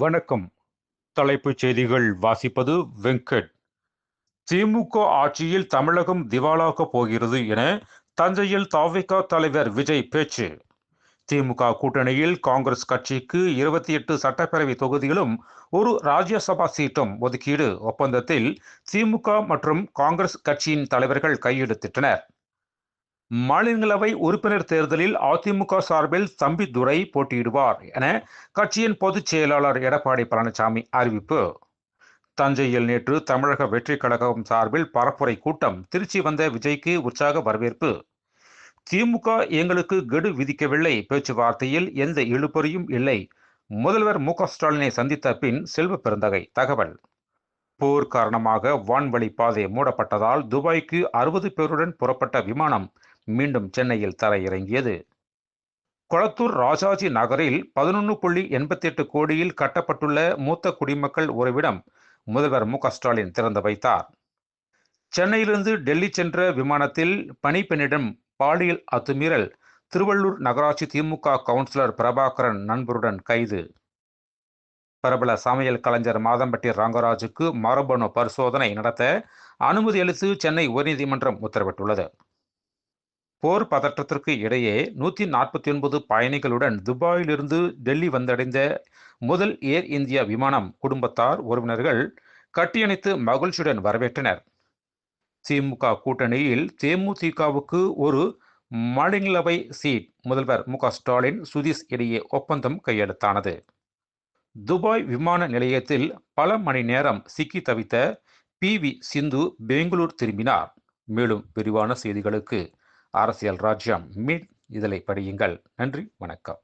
வணக்கம். தலைப்புச் செய்திகள் வாசிப்பது வெங்கட். திமுக ஆட்சியில் தமிழகம் திவாலாகப் போகிறது என தஞ்சையில் தவிக தலைவர் விஜய் பேச்சு. திமுக கூட்டணியில் காங்கிரஸ் கட்சிக்கு 28 சட்டப்பேரவை தொகுதிகளும் ஒரு ராஜ்யசபா சீட்டும் ஒதுக்கீடு ஒப்பந்தத்தில் திமுக மற்றும் காங்கிரஸ் கட்சியின் தலைவர்கள் கையெழுத்திட்டனர். மாநிலங்களவை உறுப்பினர் தேர்தலில் அதிமுக சார்பில் தம்பிதுரை போட்டியிடுவார் என கட்சியின் பொதுச் செயலாளர் எடப்பாடி பழனிசாமி அறிவிப்பு. தஞ்சையில் நேற்று தமிழக வெற்றிக் கழகம் சார்பில் பரப்புரை கூட்டம். திருச்சி வந்த விஜய்க்கு உற்சாக வரவேற்பு. திமுக எங்களுக்கு கெடு விதிக்கவில்லை, பேச்சுவார்த்தையில் எந்த இழுபறியும் இல்லை. முதல்வர் மு.க. ஸ்டாலினை சந்தித்த பின் செல்வ பெருந்தகை தகவல். போர் காரணமாக வான்வழி பாதை மூடப்பட்டதால் துபாய்க்கு 60 பேருடன் புறப்பட்ட விமானம் மீண்டும் சென்னையில் தரையிறங்கியது. கொளத்தூர் ராஜாஜி நகரில் 11.88 கோடியில் கட்டப்பட்டுள்ள மூத்த குடிமக்கள் உறைவிடம் முதல்வர் மு.க. ஸ்டாலின் திறந்து வைத்தார். சென்னையிலிருந்து டெல்லி சென்ற விமானத்தில் பணிப்பெண்ணிடம் பாலியல் அத்துமீறல். திருவள்ளூர் நகராட்சி திமுக கவுன்சிலர் பிரபாகரன் நண்பருடன் கைது. பிரபல சமையல் கலைஞர் மாதம்பட்டி ரங்கராஜுக்கு மரபணு பரிசோதனை நடத்த அனுமதி அளித்து சென்னை உயர்நீதிமன்றம் உத்தரவிட்டுள்ளது. போர் பதற்றத்திற்கு இடையே 149 பயணிகளுடன் துபாயிலிருந்து டெல்லி வந்தடைந்த முதல் ஏர் இந்தியா விமானம் குடும்பத்தார், உறவினர்கள் கட்டியணைத்து மகிழ்ச்சியுடன் வரவேற்றனர். திமுக கூட்டணியில் தேமுதிகவுக்கு ஒரு மாநிலங்களவை சீட் முதல்வர் மு.க. ஸ்டாலின், சுதீஷ் இடையே ஒப்பந்தம் கையெழுத்தானது. துபாய் விமான நிலையத்தில் பல மணி நேரம் சிக்கி தவித்த பி.வி. சிந்து பெங்களூர் திரும்பினார். மேலும் விரிவான செய்திகளுக்கு அரசியல் ராஜ்யம் இதழை படியுங்கள். நன்றி, வணக்கம்.